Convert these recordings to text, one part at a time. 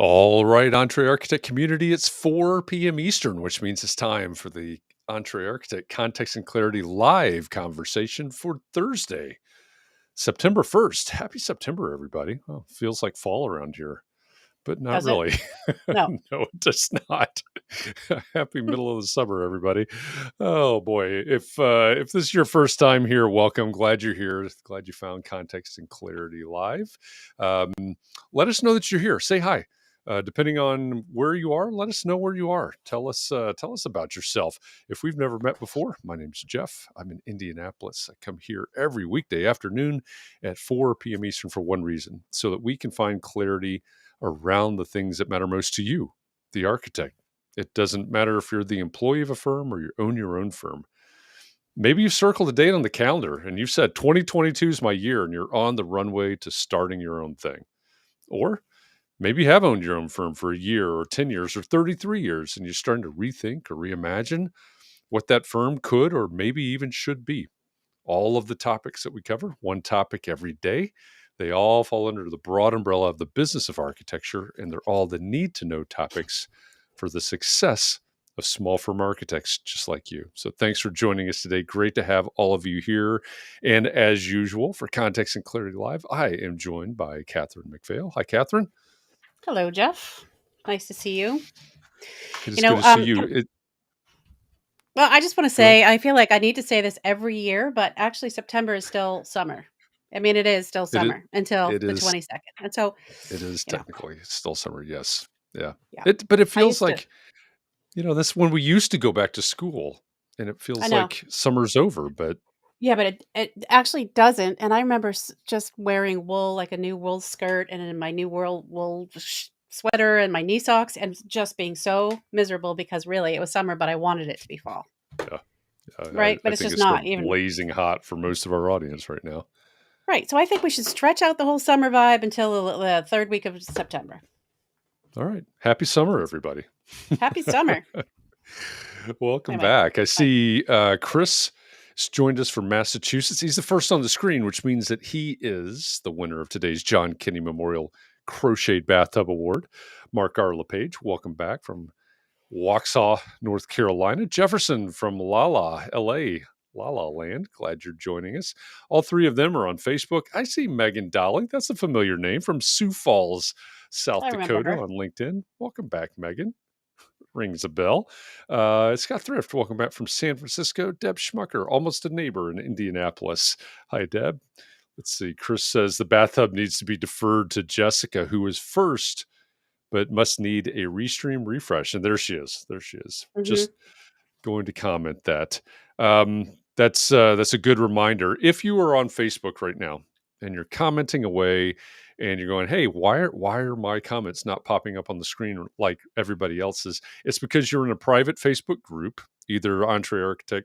All right, EntreArchitect community, it's 4 p.m. Eastern, which means it's time for the EntreArchitect Context and Clarity live conversation for Thursday, September 1st. Happy September, everybody. Oh, feels like fall around here, but not Does it? really. No. No, it does not. Happy middle of the summer, everybody. Oh boy, if this is your first time here, welcome. Glad you're here. Glad you found Context and Clarity live. Let us know that you're here. Say hi. Depending on where you are, let us know where you are. Tell us about yourself. If we've never met before, my name's Jeff. I'm in Indianapolis. I come here every weekday afternoon at 4 p.m. Eastern for one reason, so that we can find clarity around the things that matter most to you, the architect. It doesn't matter if you're the employee of a firm or you own your own firm. Maybe you circled a date on the calendar and you've said 2022 is my year and you're on the runway to starting your own thing. Or maybe you have owned your own firm for a year or 10 years or 33 years and you're starting to rethink or reimagine what that firm could or maybe even should be. All of the topics that we cover, one topic every day, they all fall under the broad umbrella of the business of architecture, and they're all the need to know topics for the success of small firm architects just like you. So thanks for joining us today. Great to have all of you here. And as usual, for Context and Clarity Live, I am joined by Katharine MacPhail. Hi, Katharine. Hello, Jeff. Nice to see you. It is good to see you. Well, I just want to say, I feel like I need to say this every year, but actually September is still summer. I mean, it is still summer until the 22nd. And so it is technically still summer. Yes. Yeah. Yeah. But it feels like, that's when we used to go back to school and it feels like summer's over, but. Yeah, but it actually doesn't. And I remember just wearing wool, like a new wool skirt and in my new wool sweater and my knee socks and just being so miserable because really it was summer, but I wanted it to be fall. Yeah. Right. But it's just not even blazing hot for most of our audience right now. Right. So I think we should stretch out the whole summer vibe until the third week of September. All right. Happy summer, everybody. Happy summer. Welcome back. I see Chris joined us from Massachusetts. He's the first on the screen, which means that he is the winner of today's John Kinney Memorial Crocheted Bathtub Award. Mark R. LePage, welcome back from Waxhaw, North Carolina. Jefferson from LaLa, LA, La La Land. Glad you're joining us. All three of them are on Facebook. I see Megan Dowling. That's a familiar name, from Sioux Falls, South Dakota, on LinkedIn. Welcome back, Megan. Rings a bell. Scott Thrift, welcome back from San Francisco. Deb Schmucker, almost a neighbor in Indianapolis. Hi, Deb. Let's see. Chris says the bathtub needs to be deferred to Jessica, who was first, but must need a restream refresh. And there she is. Mm-hmm. Just going to comment that. That's a good reminder. If you are on Facebook right now and you're commenting away and you're going, hey, why are my comments not popping up on the screen like everybody else's? It's because you're in a private Facebook group, either EntreArchitect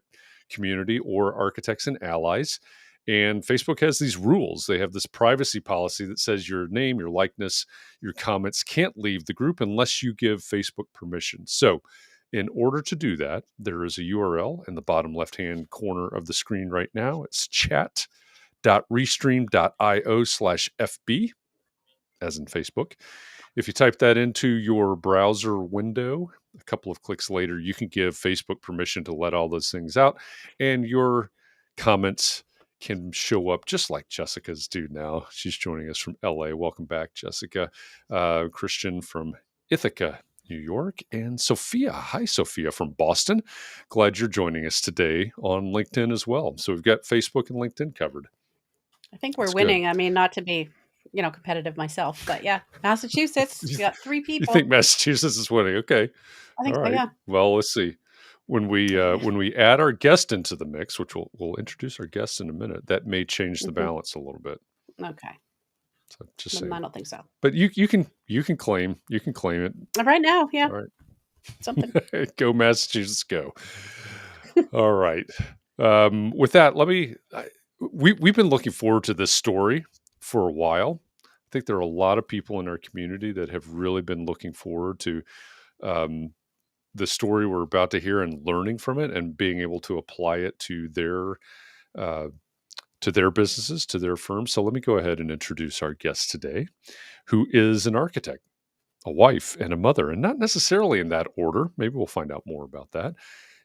community or Architects and Allies. And Facebook has these rules. They have this privacy policy that says your name, your likeness, your comments can't leave the group unless you give Facebook permission. So in order to do that, there is a URL in the bottom left-hand corner of the screen right now. It's chat.restream.io/FB, as in Facebook. If you type that into your browser window, a couple of clicks later, you can give Facebook permission to let all those things out, and your comments can show up just like Jessica's do now. She's joining us from LA. Welcome back, Jessica. Christian from Ithaca, New York, and Sophia. Hi, Sophia from Boston. Glad you're joining us today on LinkedIn as well. So we've got Facebook and LinkedIn covered. I think we're winning. Good. I mean, not to be, competitive myself, but yeah, Massachusetts, we got 3 people. You think Massachusetts is winning? Okay. I think so, yeah. Well, let's see. When we add our guest into the mix, which we'll introduce our guest in a minute, that may change the balance a little bit. Okay. So just saying. I don't think so. But you can claim it right now. Yeah. All right. Something. Go Massachusetts, go. All right. With that, we've been looking forward to this story for a while. I think there are a lot of people in our community that have really been looking forward to the story we're about to hear and learning from it and being able to apply it to their businesses, to their firms. So let me go ahead and introduce our guest today, who is an architect. a wife, and a mother, and not necessarily in that order. Maybe we'll find out more about that.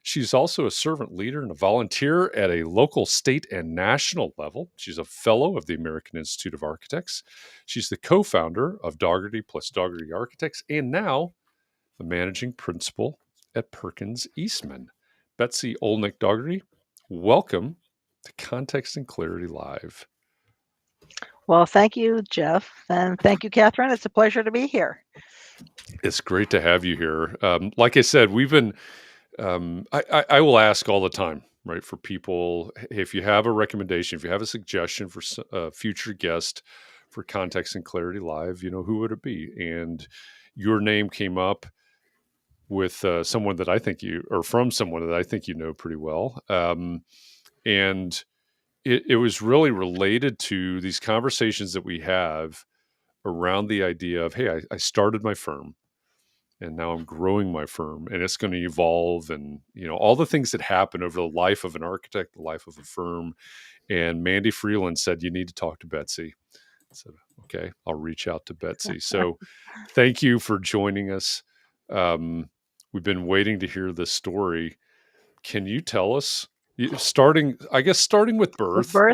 She's also a servant leader and a volunteer at a local, state, and national level. She's a fellow of the American Institute of Architects. She's the co founder of Dougherty plus Dougherty Architects, and now the managing principal at Perkins Eastman. Betsey Olenick Dougherty, welcome to Context and Clarity Live. Well, thank you, Jeff, and thank you, Katharine. It's a pleasure to be here. It's great to have you here. Like I said, we've been, I will ask all the time, right, for people, hey, if you have a recommendation, if you have a suggestion for a future guest for Context and Clarity Live, who would it be? And your name came up with someone that I think from someone that I think you know pretty well. And it was really related to these conversations that we have around the idea of, hey, I started my firm and now I'm growing my firm and it's going to evolve, and all the things that happen over the life of an architect, the life of a firm. And Mandy Freeland said, you need to talk to Betsey. I said, okay, I'll reach out to Betsey. So thank you for joining us. We've been waiting to hear this story. Can you tell us, starting with birth, I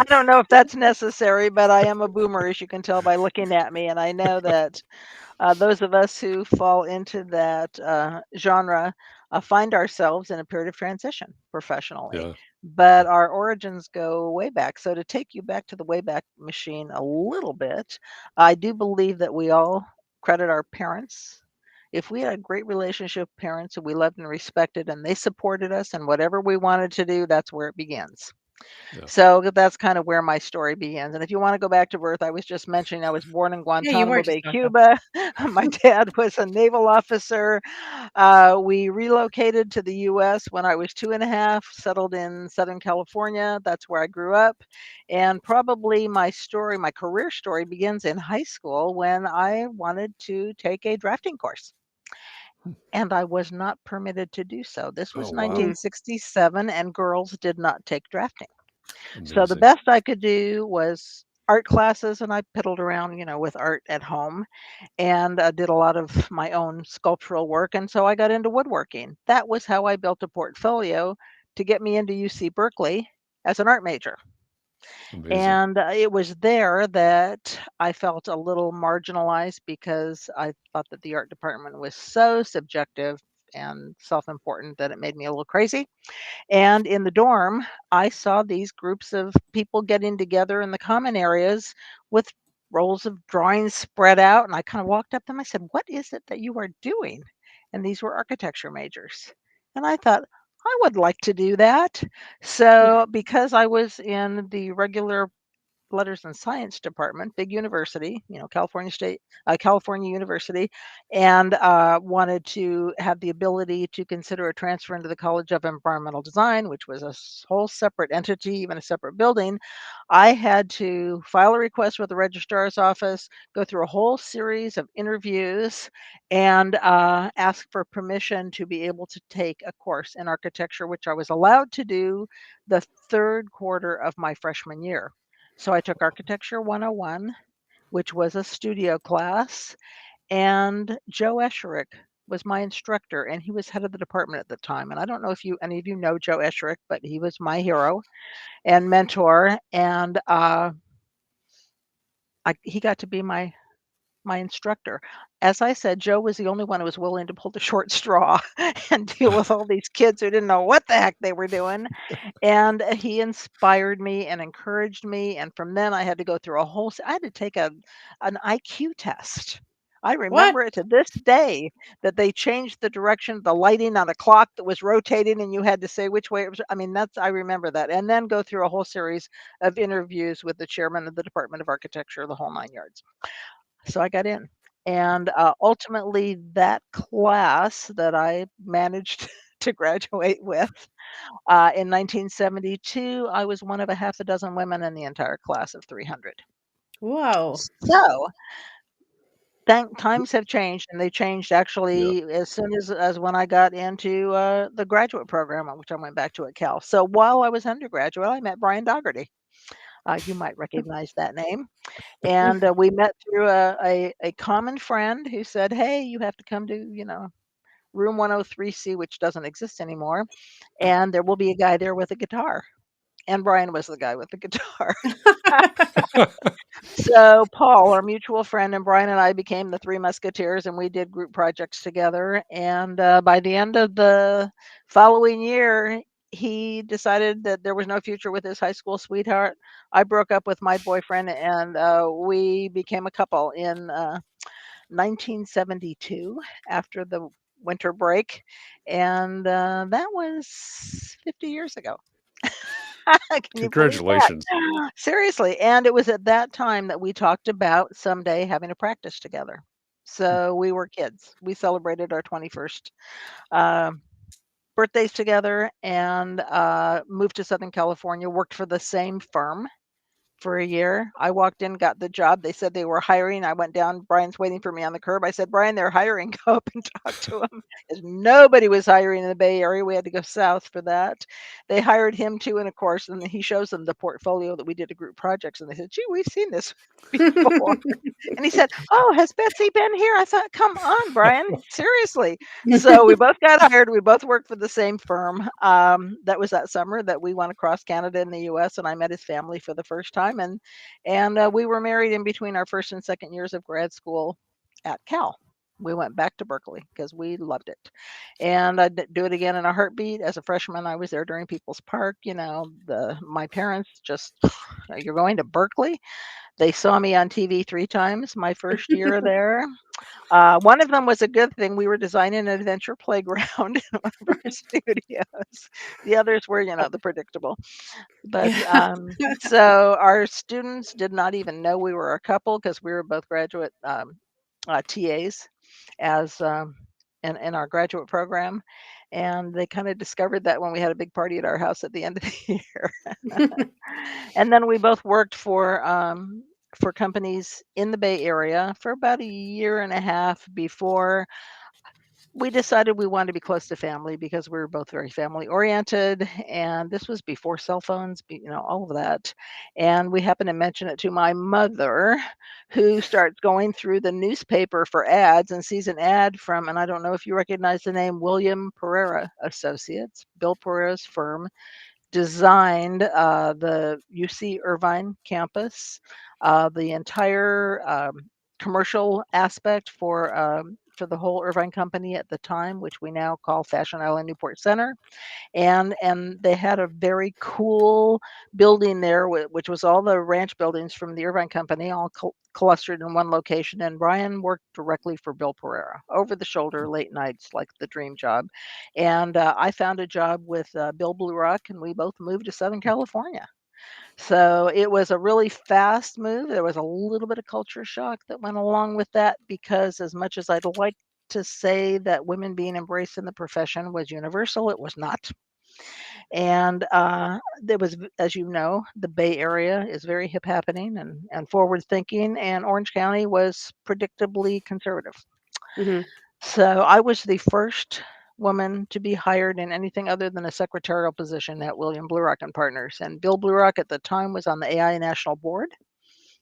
don't know if that's necessary, but I am a boomer, as you can tell by looking at me, and I know that those of us who fall into that genre find ourselves in a period of transition professionally. Yeah. But our origins go way back. So to take you back to the Wayback Machine a little bit, I do believe that we all credit our parents. If we had a great relationship with parents who we loved and respected and they supported us in whatever we wanted to do, that's where it begins. Yeah. So that's kind of where my story begins. And if you want to go back to birth, I was just mentioning I was born in Guantanamo Bay, Cuba. My dad was a naval officer. We relocated to the U.S. when I was 2.5, settled in Southern California. That's where I grew up. And probably my career story begins in high school when I wanted to take a drafting course. And I was not permitted to do so. This was 1967, and girls did not take drafting. Amazing. So the best I could do was art classes, and I piddled around, with art at home, and did a lot of my own sculptural work. And so I got into woodworking. That was how I built a portfolio to get me into UC Berkeley as an art major. Amazing. And it was there that I felt a little marginalized because I thought that the art department was so subjective and self-important that it made me a little crazy. And in the dorm, I saw these groups of people getting together in the common areas with rolls of drawings spread out. And I kind of walked up to them. I said, "What is it that you are doing?" And these were architecture majors. And I thought, I would like to do that. So because I was in the regular letters and science department, big university, California University, and wanted to have the ability to consider a transfer into the College of Environmental Design, which was a whole separate entity, even a separate building. I had to file a request with the registrar's office, go through a whole series of interviews, and ask for permission to be able to take a course in architecture, which I was allowed to do the third quarter of my freshman year. So I took Architecture 101, which was a studio class, and Joe Esherick was my instructor, and he was head of the department at the time. And I don't know if any of you know Joe Esherick, but he was my hero and mentor, and he got to be my instructor. As I said, Joe was the only one who was willing to pull the short straw and deal with all these kids who didn't know what the heck they were doing. And he inspired me and encouraged me. And from then I had to go through I had to take an IQ test. I remember it to this day that they changed the direction of the lighting on a clock that was rotating and you had to say which way it was. I remember that. And then go through a whole series of interviews with the chairman of the Department of Architecture, the whole 9 yards. So I got in. And ultimately, that class that I managed to graduate with in 1972, I was one of a half a dozen women in the entire class of 300. Whoa. So times have changed, and they changed actually as soon as when I got into the graduate program, which I went back to at Cal. So while I was undergraduate, I met Brian Dougherty. You might recognize that name. And we met through a common friend who said, "Hey, you have to come to, room 103C, which doesn't exist anymore, and there will be a guy there with a guitar." And Brian was the guy with the guitar. So Paul, our mutual friend, and Brian and I became the Three Musketeers, and we did group projects together. And by the end of the following year, he decided that there was no future with his high school sweetheart. I broke up with my boyfriend, and we became a couple in 1972 after the winter break. And that was 50 years ago. Can you believe that? Congratulations. Seriously, and it was at that time that we talked about someday having a practice together. So we were kids. We celebrated our 21st birthdays together and moved to Southern California, worked for the same firm for a year. I walked in, got the job. They said they were hiring. I went down. Brian's waiting for me on the curb. I said, "Brian, they're hiring. Go up and talk to them." Because nobody was hiring in the Bay Area. We had to go south for that. They hired him too, and of course, and he shows them the portfolio that we did a group projects, and they said, "Gee, we've seen this before." And he said, "Oh, has Betsey been here?" I thought, "Come on, Brian, seriously." So we both got hired. We both worked for the same firm. That was that summer that we went across Canada and the U.S. and I met his family for the first time. And we were married in between our first and second years of grad school at Cal. We went back to Berkeley because we loved it. And I'd do it again in a heartbeat. As a freshman, I was there during People's Park. My parents just, "You're going to Berkeley?" They saw me on TV 3 times my first year there. One of them was a good thing. We were designing an adventure playground in one of our studios. The others were, the predictable. But Yeah. so our students did not even know we were a couple because we were both graduate TAs as in our graduate program. And they kind of discovered that when we had a big party at our house at the end of the year. And then we both worked for companies in the Bay Area for about a year and a half before we decided we wanted to be close to family because we were both very family oriented. And this was before cell phones, all of that. And we happened to mention it to my mother, who starts going through the newspaper for ads and sees an ad from, and I don't know if you recognize the name, William Pereira Associates, Bill Pereira's firm, designed the UC Irvine campus, the entire commercial aspect for the whole Irvine company at the time, which we now call Fashion Island Newport Center. And they had a very cool building there, which was all the ranch buildings from the Irvine company, all clustered in one location. And Brian worked directly for Bill Pereira, over the shoulder, late nights, like the dream job. And I found a job with Bill Blue Rock, and we both moved to Southern California. So it was a really fast move. There was a little bit of culture shock that went along with that, because as much as I'd like to say that women being embraced in the profession was universal, it was not. And there was, as you know, the Bay Area is very hip happening and forward thinking, and Orange County was predictably conservative. hmm So I was the first woman to be hired in anything other than a secretarial position at William Blue Rock and Partners. And Bill Blue Rock at the time was on the AI National Board.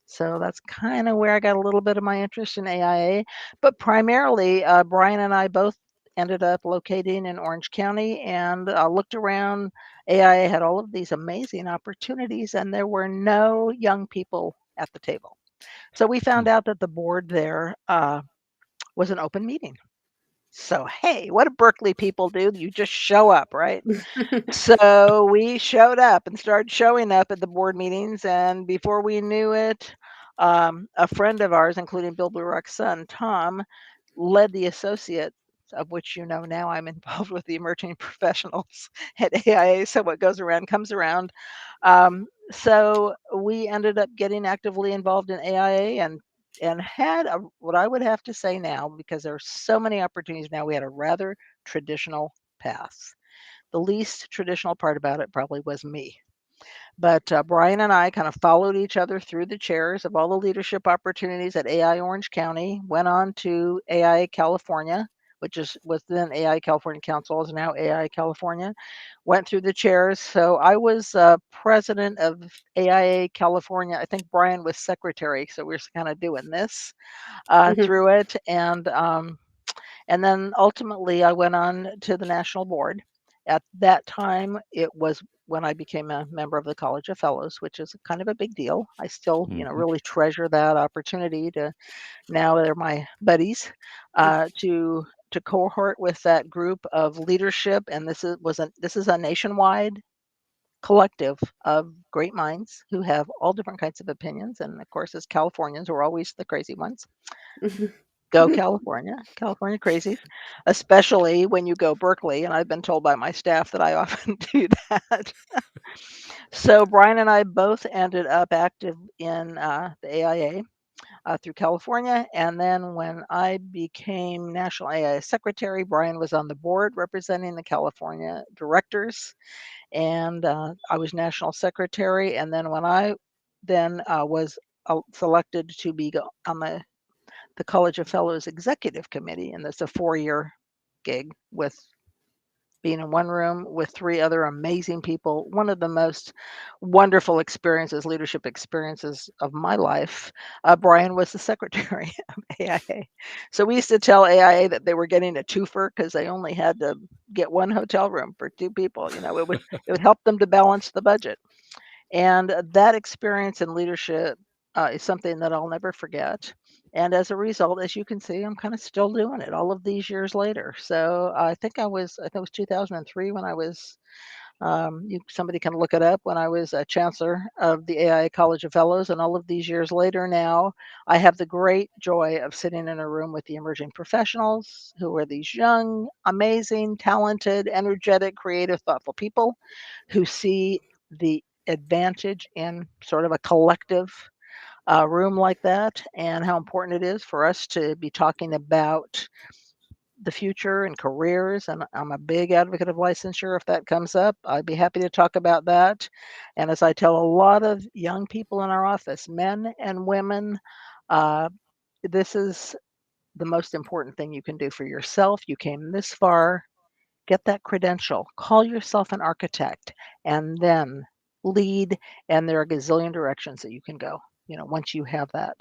So that's kind of where I got a little bit of my interest in AIA. But primarily, Brian and I both ended up locating in Orange County and looked around. AIA had all of these amazing opportunities, and there were no young people at the table. So we found out that the board there was an open meeting. So, hey, what do Berkeley people do? You just show up, right? So we showed up and started showing up at the board meetings. And before we knew it, a friend of ours, including Bill Blue Rock's son, Tom, led the associate, of which now I'm involved with the emerging professionals at AIA. So what goes around comes around. So we ended up getting actively involved in AIA and had what I would have to say now, because there are so many opportunities now, we had a rather traditional path. The least traditional part about it probably was me. But Brian and I kind of followed each other through the chairs of all the leadership opportunities at AI Orange County, went on to AI California, which was then AI California Council, is now AI California. Went through the chairs. So I was president of AIA California. I think Brian was secretary. So we were kind of doing this through it. And then ultimately I went on to the national board. At that time, it was when I became a member of the College of Fellows, which is kind of a big deal. I still, really treasure that opportunity to, now they're my buddies, to cohort with that group of leadership. And this is a nationwide collective of great minds who have all different kinds of opinions. And of course, as Californians, we're always the crazy ones. Go California, California crazies, especially when you go Berkeley. And I've been told by my staff that I often do that. So Brian and I both ended up active in the AIA through California. And then when I became National AIA Secretary, Brian was on the board representing the California directors. And I was National Secretary. And then when I was selected to be on the College of Fellows Executive Committee, and that's a 4-year gig with being in one room with 3 other amazing people. One of the most wonderful leadership experiences of my life. Brian was the secretary of AIA. So we used to tell AIA that they were getting a twofer because they only had to get 1 hotel room for 2 people. It would help them to balance the budget. And that experience in leadership is something that I'll never forget. And as a result, as you can see, I'm kind of still doing it all of these years later. So I think it was 2003 when I was, somebody can look it up, when I was a chancellor of the AIA College of Fellows. And all of these years later now, I have the great joy of sitting in a room with the emerging professionals who are these young, amazing, talented, energetic, creative, thoughtful people who see the advantage in sort of a collective room like that, and how important it is for us to be talking about the future and careers. And I'm a big advocate of licensure. If that comes up, I'd be happy to talk about that. And as I tell a lot of young people in our office, men and women, this is the most important thing you can do for yourself. You came this far, get that credential, call yourself an architect, and then lead. And there are a gazillion directions that you can go, once you have that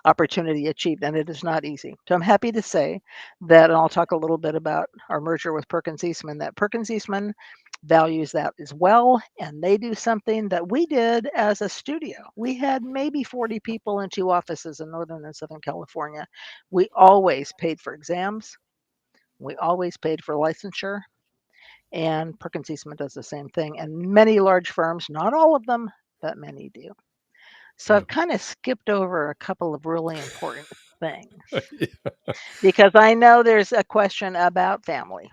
opportunity achieved, and it is not easy. So I'm happy to say that, and I'll talk a little bit about our merger with Perkins Eastman, that Perkins Eastman values that as well, and they do something that we did as a studio. We had maybe 40 people in 2 offices in Northern and Southern California. We always paid for exams. We always paid for licensure. And Perkins Eastman does the same thing. And many large firms, not all of them, but many do. So I've kind of skipped over a couple of really important things because I know there's a question about family.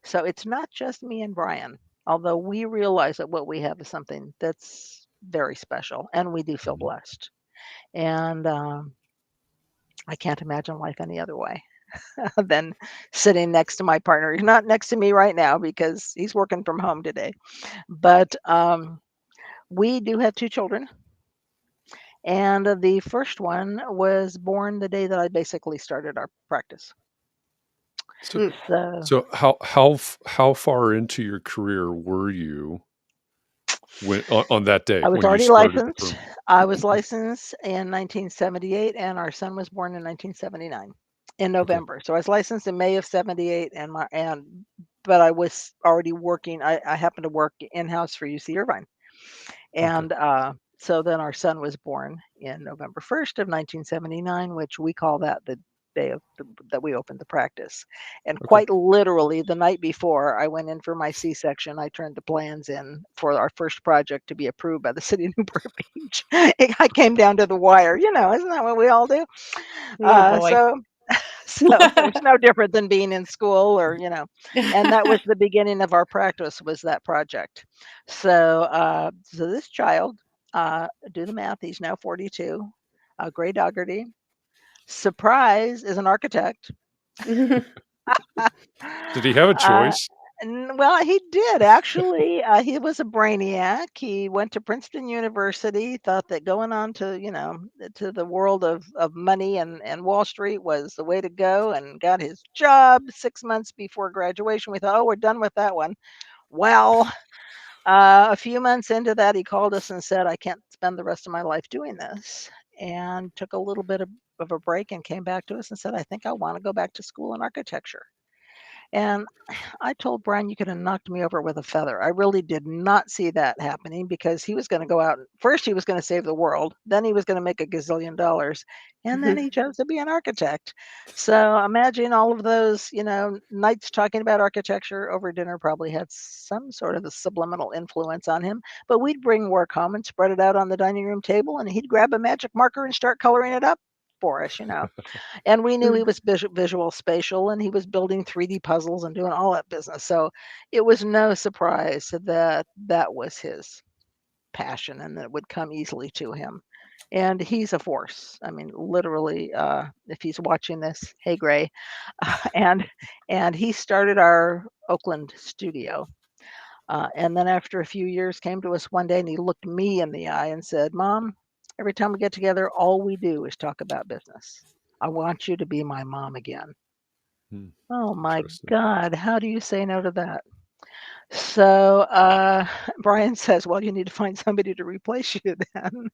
So it's not just me and Brian, although we realize that what we have is something that's very special, and we do feel blessed. And I can't imagine life any other way than sitting next to my partner. He's not next to me right now because he's working from home today. But we do have 2 children. And the first one was born the day that I basically started our practice. So how far into your career were you on that day? I was when already you started licensed. I was licensed in 1978, and our son was born in 1979 in November. So I was licensed in May of 78, but I was already working. I happened to work in-house for UC Irvine. And so then our son was born in November 1st of 1979, which we call that the day that we opened the practice. And quite literally, the night before I went in for my C-section, I turned the plans in for our first project to be approved by the city of Newport Beach. I came down to the wire, isn't that what we all do? So it was no different than being in school and that was the beginning of our practice, was that project. So this child, do the math, he's now 42, Gray Dougherty, surprise, is an architect. Did he have a choice? Well, he did actually. He was a brainiac. He went to Princeton University, thought that going on to, to the world of money and Wall Street was the way to go, and got his job 6 months before graduation. We thought, oh, we're done with that one. Well, a few months into that, he called us and said, I can't spend the rest of my life doing this. And took a little bit of a break and came back to us and said, I think I want to go back to school in architecture. And I told Brian, you could have knocked me over with a feather. I really did not see that happening, because he was going to go out. First, he was going to save the world. Then he was going to make $1 gazillion. And then he chose to be an architect. So imagine all of those, nights talking about architecture over dinner probably had some sort of a subliminal influence on him. But we'd bring work home and spread it out on the dining room table, and he'd grab a magic marker and start coloring it up for us. And we knew he was visual spatial, and he was building 3D puzzles and doing all that business. So it was no surprise that that was his passion and that it would come easily to him. And he's a force. I mean, literally, if he's watching this, hey, Gray. And he started our Oakland studio. And then after a few years, came to us one day and he looked me in the eye and said, Mom, every time we get together, all we do is talk about business. I want you to be my mom again. Oh my God, how do you say no to that? So Brian says, well, you need to find somebody to replace you then.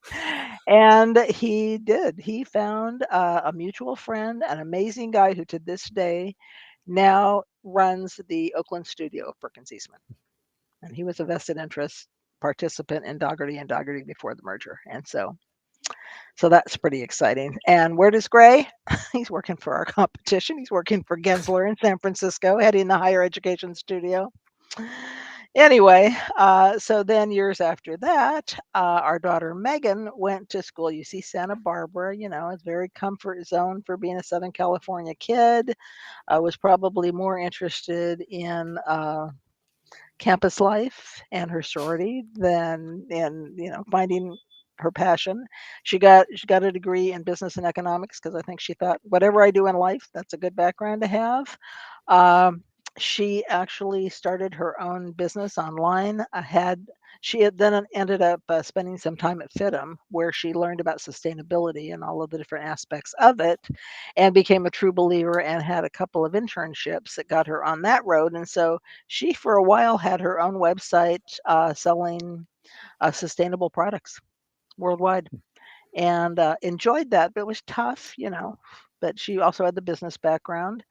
And he did. He found a mutual friend, an amazing guy who to this day now runs the Oakland studio of Perkins Eastman. And he was a vested interest participant in Dougherty and Dougherty before the merger. And so that's pretty exciting. And where does Gray? He's working for our competition. He's working for Gensler in San Francisco, heading the higher education studio. Anyway, so then years after that, our daughter Megan went to school, UC Santa Barbara. It's very comfort zone for being a Southern California kid. Was probably more interested in campus life and her sorority than in finding her passion. She got a degree in business and economics because I think she thought, whatever I do in life, that's a good background to have. She actually started her own business online. She had then ended up spending some time at FITM, where she learned about sustainability and all of the different aspects of it, and became a true believer, and had a couple of internships that got her on that road. And so she, for a while, had her own website selling sustainable products worldwide, and enjoyed that, but it was tough, but she also had the business background,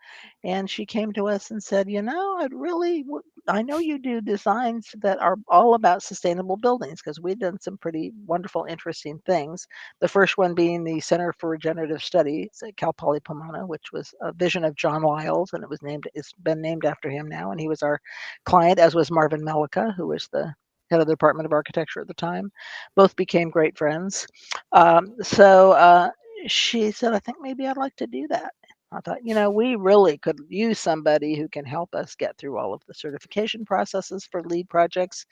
and she came to us and said, I know you do designs that are all about sustainable buildings, because we've done some pretty wonderful, interesting things. The first one being the Center for Regenerative Studies at Cal Poly Pomona, which was a vision of John Lyles, and it's been named after him now, and he was our client, as was Marvin Melica, who was the head of the Department of Architecture at the time. Both became great friends. So she said, I think maybe I'd like to do that. I thought, we really could use somebody who can help us get through all of the certification processes for lead projects.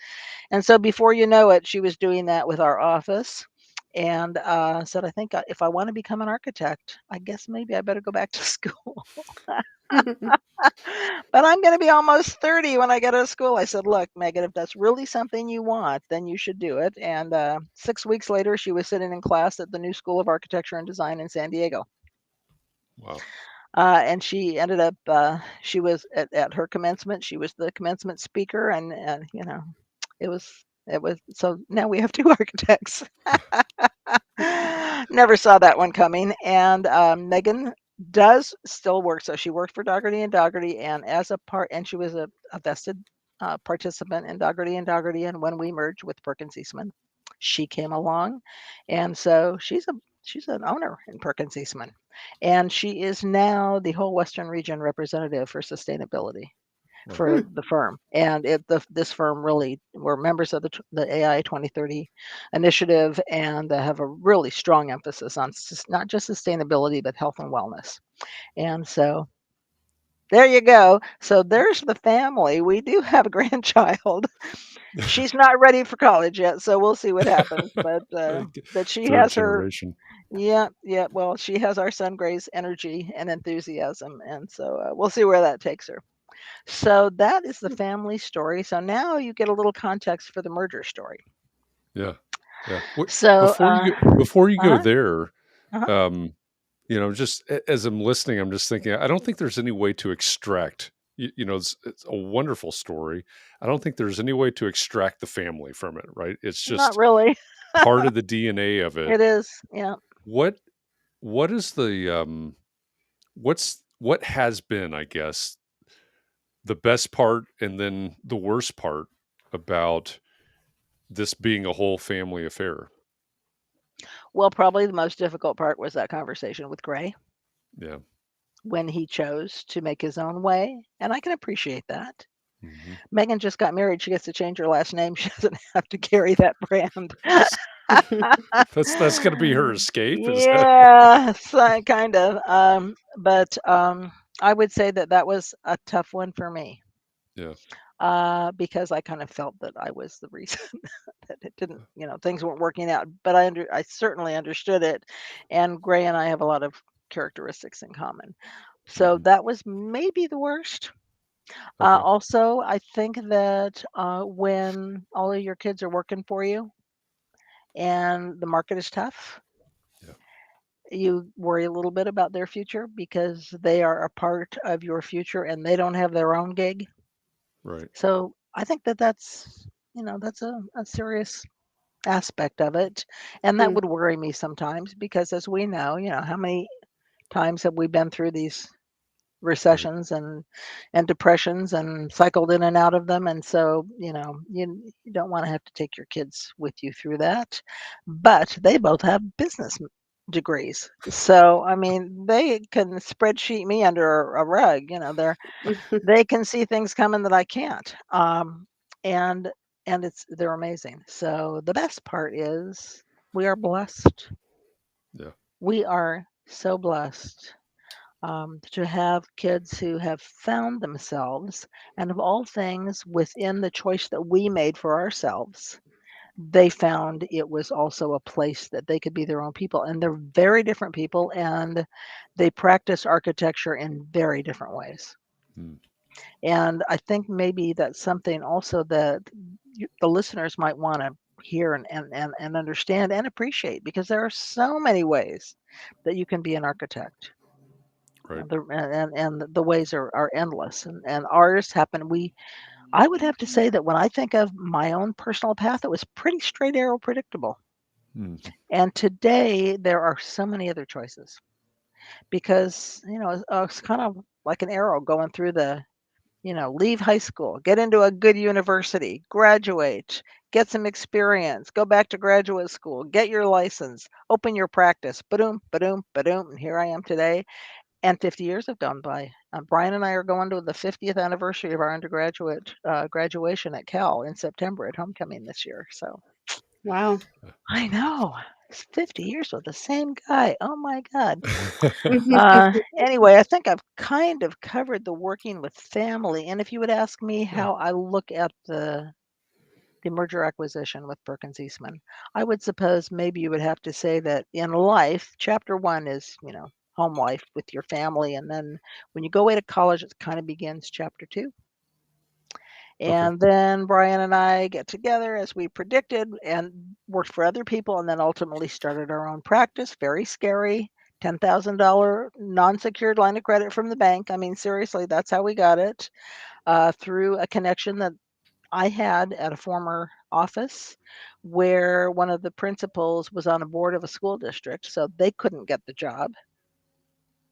And so before you know it, she was doing that with our office, and said, I think if I want to become an architect, I guess maybe I better go back to school. But I'm going to be almost 30 when I get out of school. I said, look, Megan, if that's really something you want, then you should do it. And 6 weeks later, she was sitting in class at the new School of Architecture and Design in San Diego. Wow. And she ended up, she was at her commencement. She was the commencement speaker, and it was, so now we have 2 architects. Never saw that one coming. And Megan does still work. So she worked for Dougherty and Dougherty, and and she was a vested participant in Dougherty and Dougherty. And when we merged with Perkins Eastman, she came along, and so she's an owner in Perkins Eastman, and she is now the whole Western region representative for sustainability for the firm. And this firm really, we're members of the AI 2030 initiative, and have a really strong emphasis on not just sustainability, but health and wellness. And so there you go. So there's the family. We do have a grandchild. She's not ready for college yet, so we'll see what happens. But she has her. Yeah. Well, she has our son Gray's energy and enthusiasm, and so we'll see where that takes her. So that is the family story. So now you get a little context for the merger story. Yeah. Yeah. So, Before you go uh-huh, there, uh-huh. just as I'm listening, I'm just thinking, I don't think there's any way to extract, it's a wonderful story. I don't think there's any way to extract the family from it, right? It's Not just really. part of the DNA of it. It is. Yeah. What is the, what has been, I guess, the best part and then the worst part about this being a whole family affair? Well, probably the most difficult part was that conversation with Gray Yeah. when he chose to make his own way. And I can appreciate that. Mhm. Megan just got married. She gets to change her last name. She doesn't have to carry that brand. That's gonna be her escape, is that? Yeah, so kind of. But I would say that that was a tough one for me. Yeah. Because I kind of felt that I was the reason that it didn't, things weren't working out. But I certainly understood it, and Gray and I have a lot of characteristics in common. So Mhm. that was maybe the worst. Okay. Also, I think that when all of your kids are working for you and the market is tough, Yeah. you worry a little bit about their future because they are a part of your future and they don't have their own gig. Right. So I think that that's a serious aspect of it, and that Mm. would worry me sometimes because, as we know, how many times have we been through these Right. recessions and depressions and cycled in and out of them, and so you don't want to have to take your kids with you through that. But they both have business degrees, so I mean they can spreadsheet me under a rug. They can see things coming that I can't. And they're amazing. So the best part is we are blessed. Yeah. We are so blessed to have kids who have found themselves, and of all things, within the choice that we made for ourselves, they found it was also a place that they could be their own people. And they're very different people, and they practice architecture in very different ways. Mm. And I think maybe that's something also that the listeners might want to hear and understand and appreciate, because there are so many ways that you can be an architect. Right. And the ways are endless. And ours happen. I would have to say that when I think of my own personal path, it was pretty straight arrow predictable. Mhm. And today there are so many other choices because, it's kind of like an arrow going through leave high school, get into a good university, graduate, get some experience, go back to graduate school, get your license, open your practice, ba-doom, ba-doom, ba-doom, and here I am today. And 50 years have gone by. Brian and I are going to the 50th anniversary of our undergraduate graduation at Cal in September at homecoming this year. So Wow. I know. It's 50 years with the same guy. Oh my God. Anyway, I think I've kind of covered the working with family. And if you would ask me Yeah. how I look at the merger acquisition with Perkins Eastman, I would suppose maybe you would have to say that in life, chapter 1 is, home life with your family. And then when you go away to college, it kind of begins chapter 2. Okay. And then Brian and I get together as we predicted and worked for other people, and then ultimately started our own practice. Very scary. $10,000 non-secured line of credit from the bank. I mean, seriously, that's how we got it, through a connection that I had at a former office where one of the principals was on a board of a school district, so they couldn't get the job,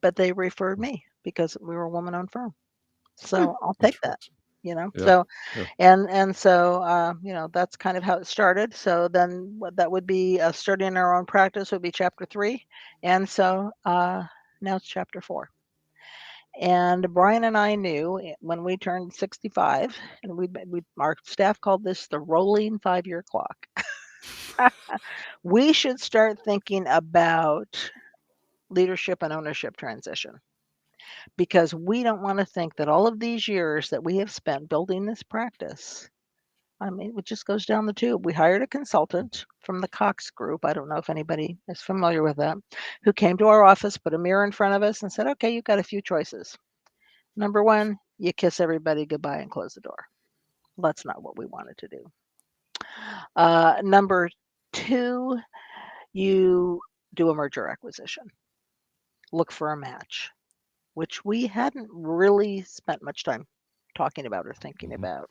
but they referred me because we were a woman-owned firm. So I'll take that, Yeah. So Yeah. and so that's kind of how it started. So then what that would be, starting our own practice would be chapter 3, and so now it's chapter 4. And Brian and I knew when we turned 65, and our staff called this the rolling 5-year clock. We should start thinking about leadership and ownership transition, because we don't want to think that all of these years that we have spent building this practice, I mean, it just goes down the tube. We hired a consultant from the Cox Group. I don't know if anybody is familiar with that, who came to our office, put a mirror in front of us and said, okay, you've got a few choices. Number 1, you kiss everybody goodbye and close the door. That's not what we wanted to do. Number 2, you do a merger acquisition. Look for a match, which we hadn't really spent much time talking about or thinking about.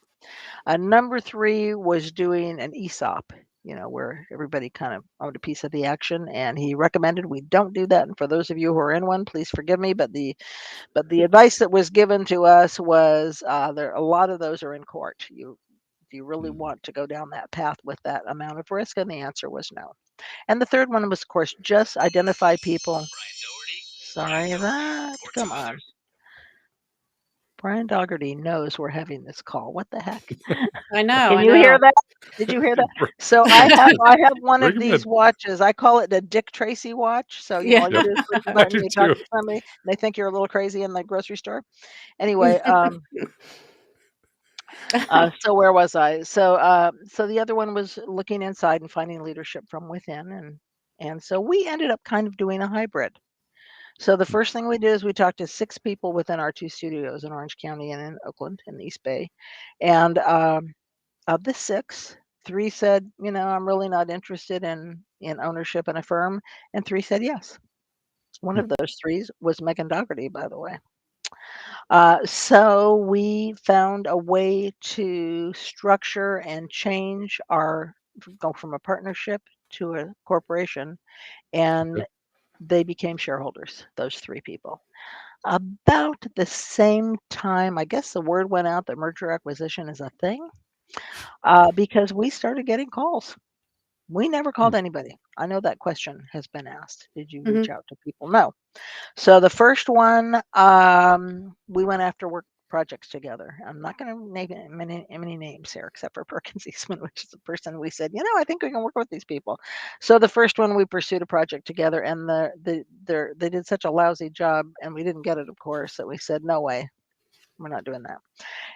Number 3 was doing an ESOP, where everybody kind of owned a piece of the action, and he recommended we don't do that. And for those of you who are in one, please forgive me, but the advice that was given to us was there a lot of those are in court. Do you really want to go down that path with that amount of risk? And the answer was no. And the third one was, of course, just identify people. Sorry that. Come on. Brian Dougherty knows we're having this call. What the heck? I know. Can you hear that? Did you hear that? So I have one of these watches. I call it the Dick Tracy watch. So all you do is push the button, you talk to somebody, and they think you're a little crazy in the grocery store. Anyway, so where was I? So the other one was looking inside and finding leadership from within, and so we ended up kind of doing a hybrid. So the first thing we did is we talked to 6 people within our 2 studios in Orange County and in Oakland in the East Bay, and of the 6, 3 said, I'm really not interested in ownership in a firm, and 3 said yes. One of those 3s was Megan Dougherty, by the way. So we found a way to structure and change go from a partnership to a corporation, and they became shareholders, those 3 people. About the same time, I guess the word went out that merger acquisition is a thing, because we started getting calls. We never called anybody. I know that question has been asked. Did you reach out to people? No. So the first one, we went after work projects together. I'm not going to name many names here, except for Perkins Eastman, which is the person we said, I think we can work with these people. So the first one, we pursued a project together, and they did such a lousy job, and we didn't get it, of course, that we said, no way, we're not doing that.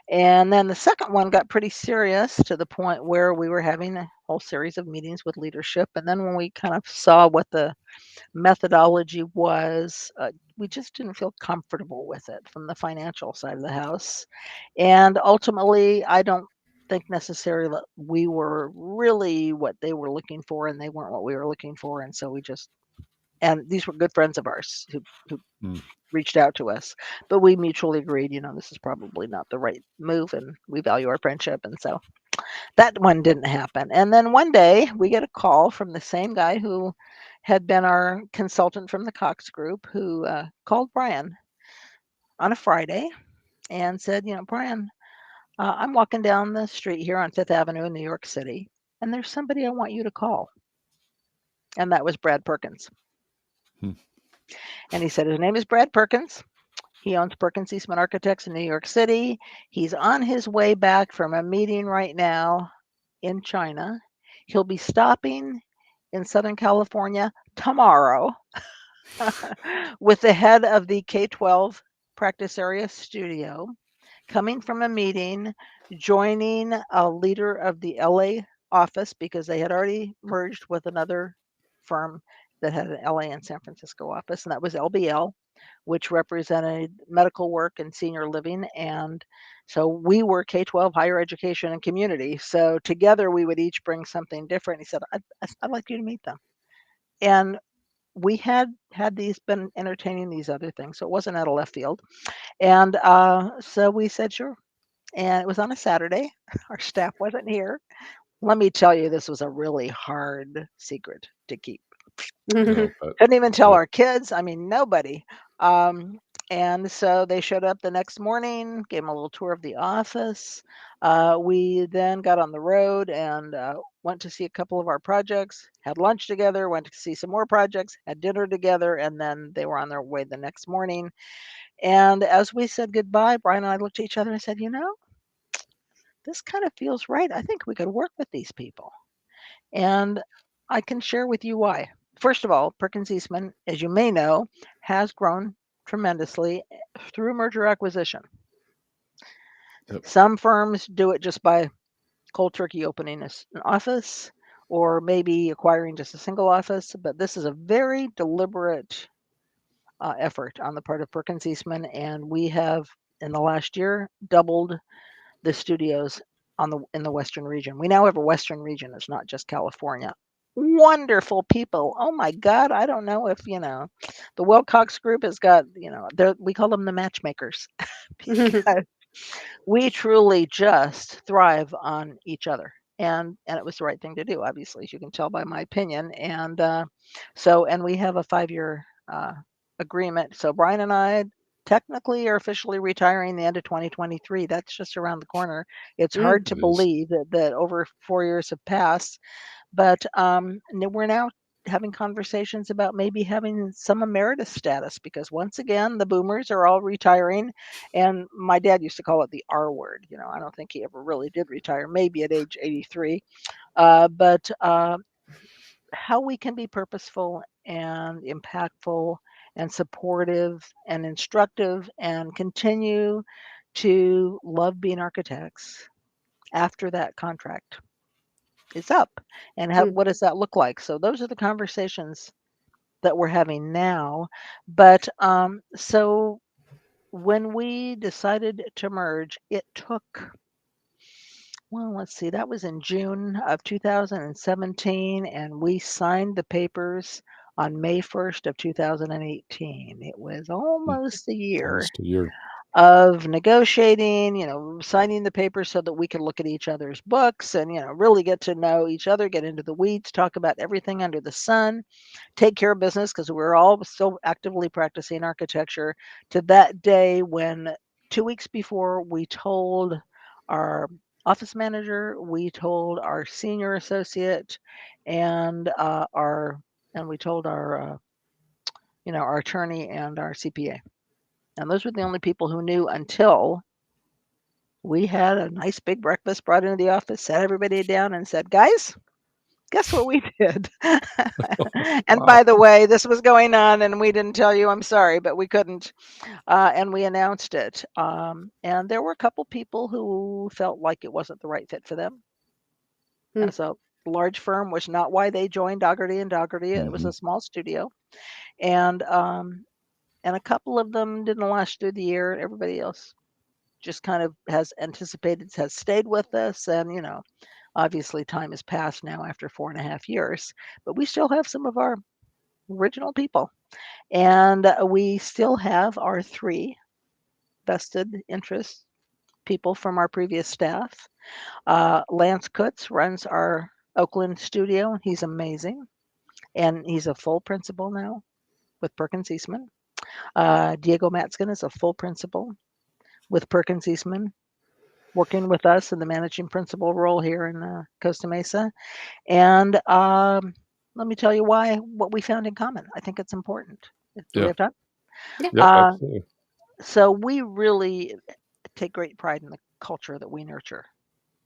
And then the second one got pretty serious to the point where we were having a whole series of meetings with leadership. And then when we kind of saw what the methodology was, we just didn't feel comfortable with it from the financial side of the house. And ultimately, I don't think necessarily that we were really what they were looking for, and they weren't what we were looking for. And so and these were good friends of ours who reached out to us, but we mutually agreed, this is probably not the right move, and we value our friendship. And so that one didn't happen. And then one day we get a call from the same guy who had been our consultant from the Cox Group, who called Brian on a Friday and said, Brian, I'm walking down the street here on 5th Avenue in New York City, and there's somebody I want you to call. And that was Brad Perkins. And he said, his name is Brad Perkins. He owns Perkins Eastman Architects in New York City. He's on his way back from a meeting right now in China. He'll be stopping in Southern California tomorrow with the head of the K-12 practice area studio, coming from a meeting, joining a leader of the LA office, because they had already merged with another firm that had an LA and San Francisco office, and that was LBL, which represented medical work and senior living. And so we were K-12, higher education and community. So together we would each bring something different. He said, I'd like you to meet them. And we had been entertaining these other things, so it wasn't out of left field. And so we said, sure. And it was on a Saturday. Our staff wasn't here. Let me tell you, this was a really hard secret to keep. Couldn't even tell our kids. I mean, nobody. And so they showed up the next morning, gave them a little tour of the office. We then got on the road and went to see a couple of our projects, had lunch together, went to see some more projects, had dinner together, and then they were on their way the next morning. And as we said goodbye, Brian and I looked at each other and said, this kind of feels right. I think we could work with these people. And I can share with you why. First of all, Perkins Eastman, as you may know, has grown tremendously through merger acquisition. Some firms do it just by cold turkey opening an office, or maybe acquiring just a single office, but this is a very deliberate effort on the part of Perkins Eastman, and we have in the last year, doubled the studios in the Western region. We now have a Western region. It's not just California. Wonderful people. Oh my God. I don't know if, the Wilcox group has got, we call them the matchmakers because we truly just thrive on each other. And it was the right thing to do, obviously, as you can tell by my opinion. And and we have a 5-year agreement. So Brian and I technically are officially retiring the end of 2023. That's just around the corner. It's hard to believe that over 4 years have passed, but we're now having conversations about maybe having some emeritus status, because once again, the boomers are all retiring, and my dad used to call it the R word. I don't think he ever really did retire, maybe at age 83. But how we can be purposeful and impactful and supportive and instructive and continue to love being architects after that contract is up, and what does that look like? So those are the conversations that we're having now. But so when we decided to merge, it took, well, let's see, that was in June of 2017, and we signed the papers on May 1st of 2018. It was almost a year. Almost a year Of negotiating, signing the papers so that we could look at each other's books and, really get to know each other, get into the weeds, talk about everything under the sun, take care of business, because we're all still actively practicing architecture, to that day when 2 weeks before we told our office manager, we told our senior associate, and we told our our attorney and our CPA. And those were the only people who knew until we had a nice big breakfast brought into the office, sat everybody down and said, guys, guess what we did? And by the way, this was going on and we didn't tell you, I'm sorry, but we couldn't. And we announced it. And there were a couple people who felt like it wasn't the right fit for them. As a large firm was not why they joined Dougherty and Dougherty. It was a small studio. And a couple of them didn't last through the year. Everybody else just kind of has stayed with us. And, obviously time has passed now after 4.5 years, but we still have some of our original people. And we still have our 3 vested interest people from our previous staff. Lance Kutz runs our Oakland studio. He's amazing. And he's a full principal now with Perkins Eastman. Diego Matzkin is a full principal with Perkins Eastman, working with us in the managing principal role here in Costa Mesa. And let me tell you what we found in common. I think it's important. Do we have time? Yeah. Absolutely. So we really take great pride in the culture that we nurture.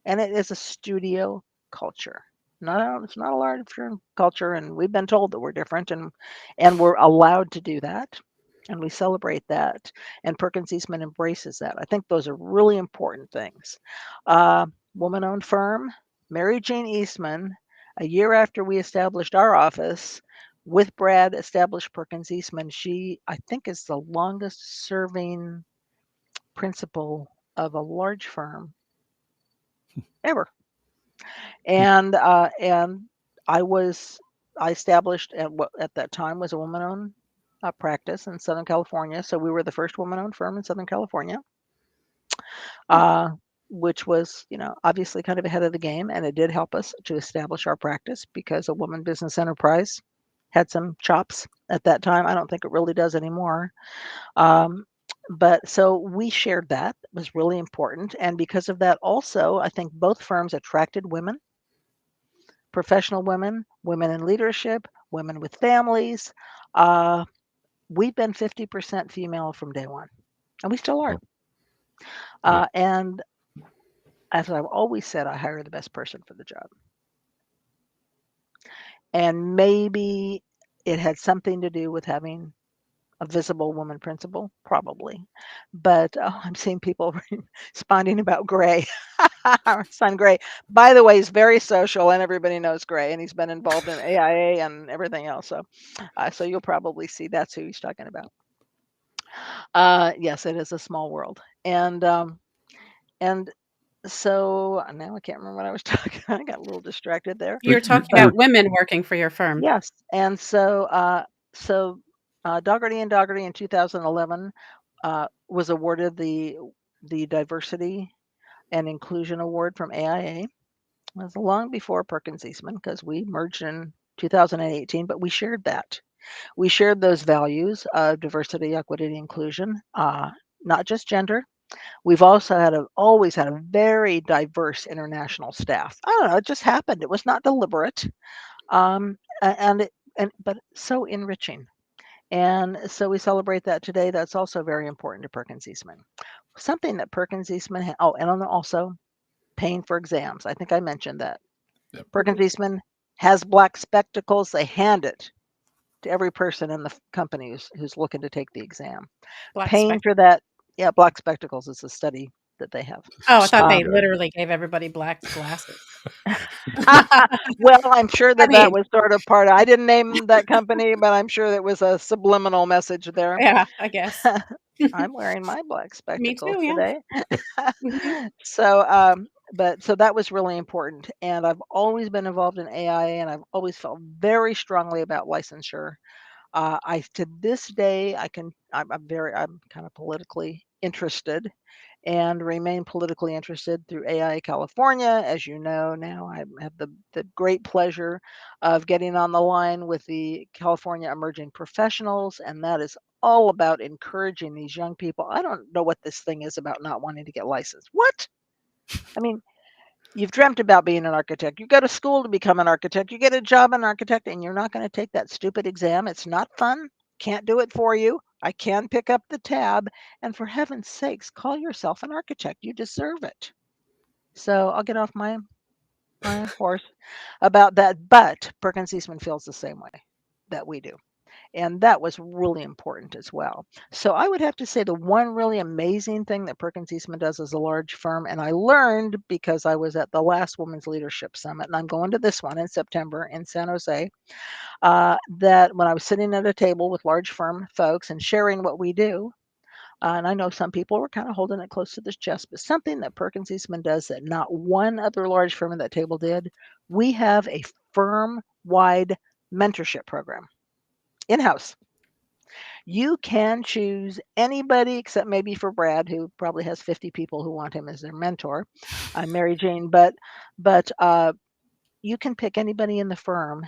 And it is a studio culture. It's not a large firm culture, and we've been told that we're different, and we're allowed to do that. And we celebrate that. And Perkins Eastman embraces that. I think those are really important things. Woman-owned firm, Mary Jane Eastman, a year after we established our office, with Brad, established Perkins Eastman. She, I think, is the longest serving principal of a large firm ever. And I established at what at that time was a woman-owned practice in Southern California. So we were the first woman-owned firm in Southern California, which was, obviously kind of ahead of the game. And it did help us to establish our practice because a woman business enterprise had some chops at that time. I don't think it really does anymore. But so we shared that. It was really important. And because of that, also, I think both firms attracted women, professional women, women in leadership, women with families. We've been 50% female from day one, and we still are. And as I've always said, I hire the best person for the job. And maybe it had something to do with having a visible woman principal, probably. But I'm seeing people responding about Gray. Our son Gray, by the way, is very social, and everybody knows Gray, and he's been involved in AIA and everything else. So you'll probably see that's who he's talking about. Yes, it is a small world. And so now I can't remember what I was talking about. I got a little distracted there. You're talking But about women working for your firm. yes, and so Dougherty and Dougherty in 2011 was awarded the Diversity and Inclusion Award from AIA. It was long before Perkins Eastman because we merged in 2018, but we shared that. We shared those values of diversity, equity, and inclusion, not just gender. We've also always had a very diverse international staff. I don't know, it just happened. It was not deliberate, but so enriching. And so we celebrate that today. That's also very important to Perkins Eastman. Something that Perkins Eastman, and also paying for exams. I think I mentioned that. Yep. Perkins Eastman has black spectacles. They hand it to every person in the company who's looking to take the exam. Paying for that. Yeah, black spectacles is a study that they have. Oh, I thought they literally gave everybody black glasses. Well, I'm sure that was sort of part of, I didn't name that company, but I'm sure that was a subliminal message there. Yeah, I guess. I'm wearing my black spectacles Me too, today. Mhm. So, so that was really important. And I've always been involved in AIA, and I've always felt very strongly about licensure. To this day, I'm kind of politically interested and remain politically interested through AIA California. As you know, now I have the great pleasure of getting on the line with the California Emerging Professionals, and that is all about encouraging these young people. I don't know what this thing is about not wanting to get licensed. What? I mean, you've dreamt about being an architect. You go to school to become an architect. You get a job as an architect, and you're not going to take that stupid exam. It's not fun. Can't do it for you. I can pick up the tab. And for heaven's sakes, call yourself an architect. You deserve it. So I'll get off my horse about that. But Perkins Eastman feels the same way that we do. And that was really important as well. So I would have to say the one really amazing thing that Perkins Eastman does as a large firm, and I learned because I was at the last Women's Leadership Summit, and I'm going to this one in September in San Jose, that when I was sitting at a table with large firm folks and sharing what we do, and I know some people were kind of holding it close to the chest, but something that Perkins Eastman does that not one other large firm at that table did, we have a firm-wide mentorship program in-house. You can choose anybody except maybe for Brad, who probably has 50 people who want him as their mentor. I'm Mary Jane, but you can pick anybody in the firm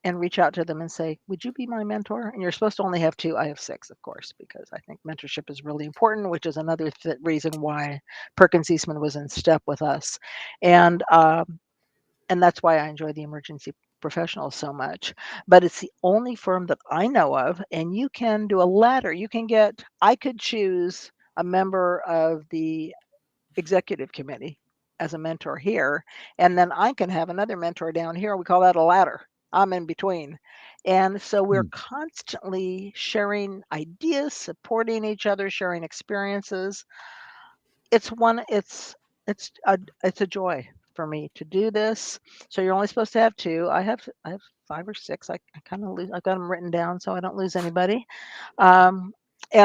and reach out to them and say, would you be my mentor? And you're supposed to only have 2. I have 6, of course, because I think mentorship is really important, which is another reason why Perkins Eastman was in step with us. And that's why I enjoy the emergency professionals so much. But it's the only firm that I know of, and you can do a ladder. I could choose a member of the executive committee as a mentor here, and then I can have another mentor down here. We call that a ladder. I'm in between. And so we're constantly sharing ideas, supporting each other, sharing experiences. It's a joy for me to do this. So you're only supposed to have 2. I have 5 or 6. I kind of lose. I've got them written down so I don't lose anybody. And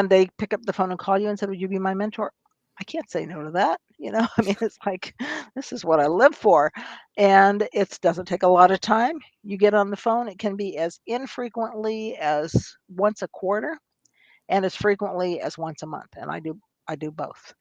they pick up the phone and call you and said, "Would you be my mentor?" I can't say no to that. I mean, it's like, this is what I live for. And it doesn't take a lot of time. You get on the phone. It can be as infrequently as once a quarter and as frequently as once a month. And I do both.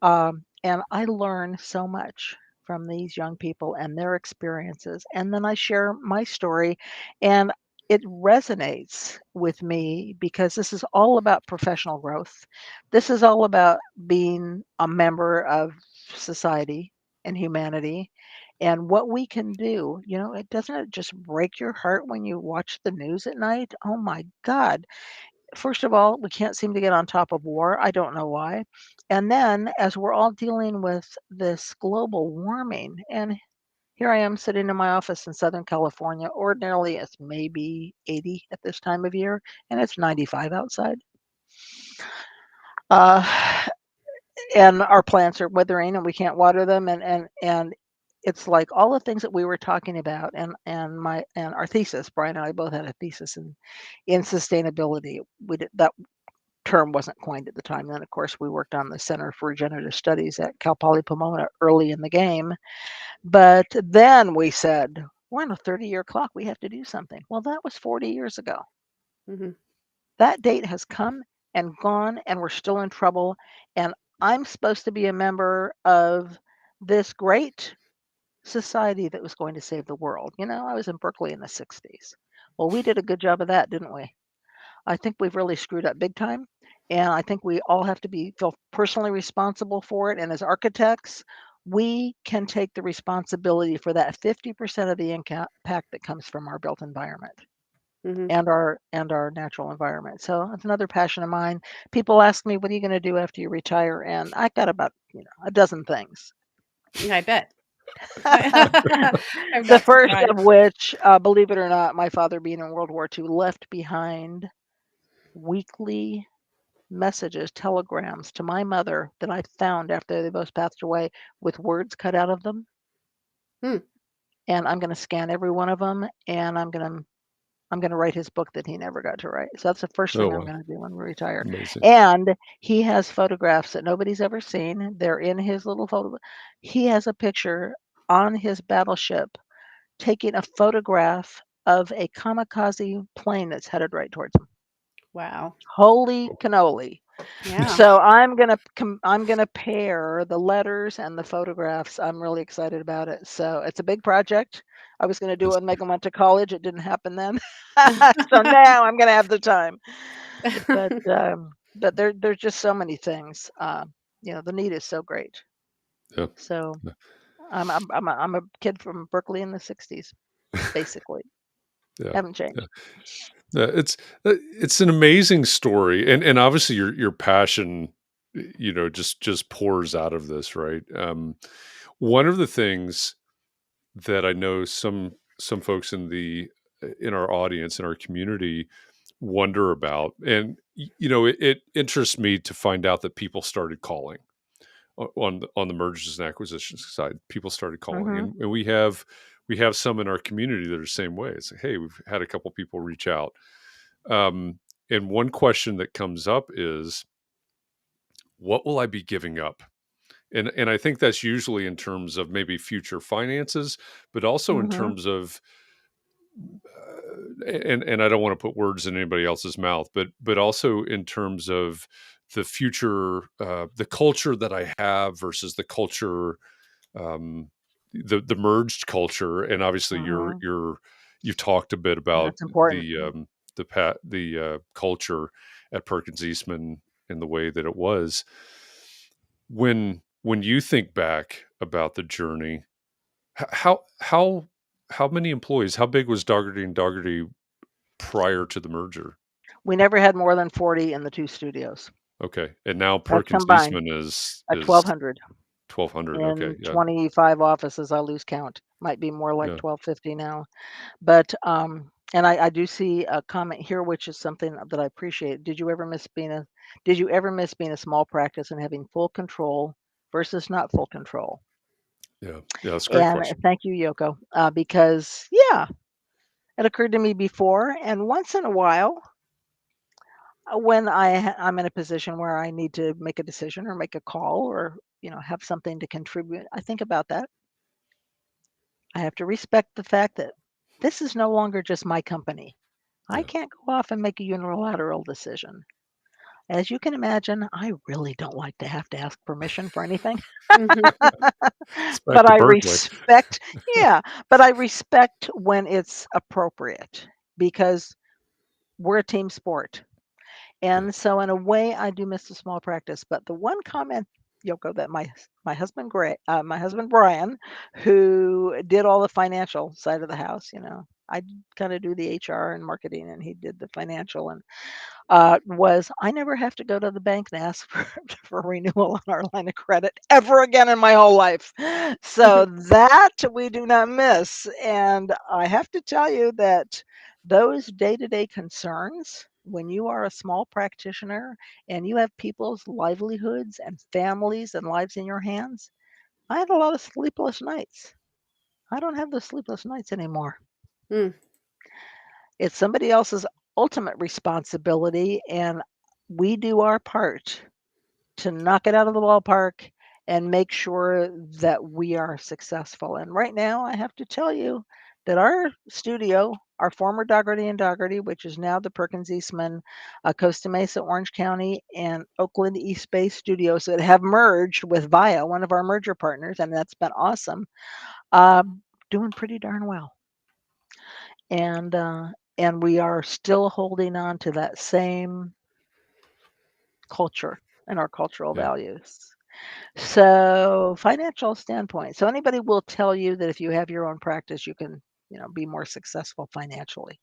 And I learn so much from these young people and their experiences. And then I share my story, and it resonates with me because this is all about professional growth. This is all about being a member of society and humanity and what we can do. It doesn't just break your heart when you watch the news at night. Oh my God. First of all, we can't seem to get on top of war. I don't know why. And then, as we're all dealing with this global warming, and here I am sitting in my office in Southern California. Ordinarily, it's maybe 80 at this time of year, and it's 95 outside. And our plants are withering, and we can't water them, and it's like all the things that we were talking about, and our thesis. Brian and I both had a thesis in sustainability. term wasn't coined at the time. Then, of course, we worked on the Center for Regenerative Studies at Cal Poly Pomona early in the game. But then we said, we're on a 30-year clock. We have to do something. Well, that was 40 years ago. Mhm. That date has come and gone, and we're still in trouble. And I'm supposed to be a member of this great society that was going to save the world. You know, I was in Berkeley in the 60s. Well, we did a good job of that, didn't we? I think we've really screwed up big time. And I think we all have to feel personally responsible for it. And as architects, we can take the responsibility for that 50% of the impact that comes from our built environment. Mhm. And our natural environment. So it's another passion of mine. People ask me, what are you going to do after you retire? And I got about a dozen things. I bet. I'm The not first surprised. of which, believe it or not, my father being in World War II left behind weekly messages, telegrams to my mother that I found after they both passed away with words cut out of them. Hmm. And I'm going to scan every one of them, and I'm going to write his book that he never got to write. So that's the first thing I'm going to do when we retire. Amazing. And he has photographs that nobody's ever seen. They're in his little photo. He has a picture on his battleship taking a photograph of a kamikaze plane that's headed right towards him. Wow. Holy cannoli. Yeah. So I'm gonna pair the letters and the photographs. I'm really excited about it. So it's a big project. I was gonna do it when Megan went to college. It didn't happen then. So now I'm gonna have the time. But there's just so many things. The need is so great. Yeah. So I'm a kid from Berkeley in the 60s, basically. Yeah. Haven't changed. It's an amazing story, and obviously your passion, just pours out of this, right? One of the things that I know some folks in our audience, in our community, wonder about, and it interests me to find out that people started calling on the mergers and acquisitions side. People started calling, Mm-hmm. and we have some in our community that are the same way. It's like, hey, we've had a couple people reach out. And one question that comes up is, what will I be giving up? And I think that's usually in terms of maybe future finances, but also in Mm-hmm. terms of, and I don't want to put words in anybody else's mouth, but also in terms of the future, the culture that I have versus the culture, the merged culture. And obviously Mm-hmm. you've talked a bit about That's important. the culture at Perkins Eastman and the way that it was. When you think back about the journey, how many employees, how big was Dougherty and Dougherty prior to the merger? We never had more than 40 in the two studios. Okay, and now That's Perkins combined Eastman is at 1,200 1,200. Okay, in yeah, 25 offices. I lose count. Might be more like yeah, 1,250 now. But and I do see a comment here, which is something that I appreciate. Did you ever miss being a small practice and having full control versus not full control? yeah. That's a great And question. thank you, Yoko, because yeah, it occurred to me before, and once in a while, when I'm in a position where I need to make a decision or make a call or have something to contribute, I think about that. I have to respect the fact that this is no longer just my company. I Yeah, can't go off and make a unilateral decision. As you can imagine, I really don't like to have to ask permission for anything. Mhm. it's back But to I Berkeley. respect, yeah, but I respect when it's appropriate because we're a team sport. Yeah, And so in a way, I do miss the small practice. But the one comment, Yoko, that my husband my husband Brian, who did all the financial side of the house, I kind of do the HR and marketing, and he did the financial, and was I never have to go to the bank and ask for renewal on our line of credit ever again in my whole life. So that we do not miss. And I have to tell you that those day-to-day concerns, when you are a small practitioner and you have people's livelihoods and families and lives in your hands, I had a lot of sleepless nights. I don't have those sleepless nights anymore. Mm. It's somebody else's ultimate responsibility, and we do our part to knock it out of the ballpark and make sure that we are successful. And right now, I have to tell you that our studio, our former Dougherty and Dougherty, which is now the Perkins Eastman, Costa Mesa, Orange County, and Oakland East Bay studios that have merged with Via, one of our merger partners, and that's been awesome. Doing pretty darn well. And we are still holding on to that same culture and our cultural values. So financial standpoint. So anybody will tell you that if you have your own practice, you can, be more successful financially.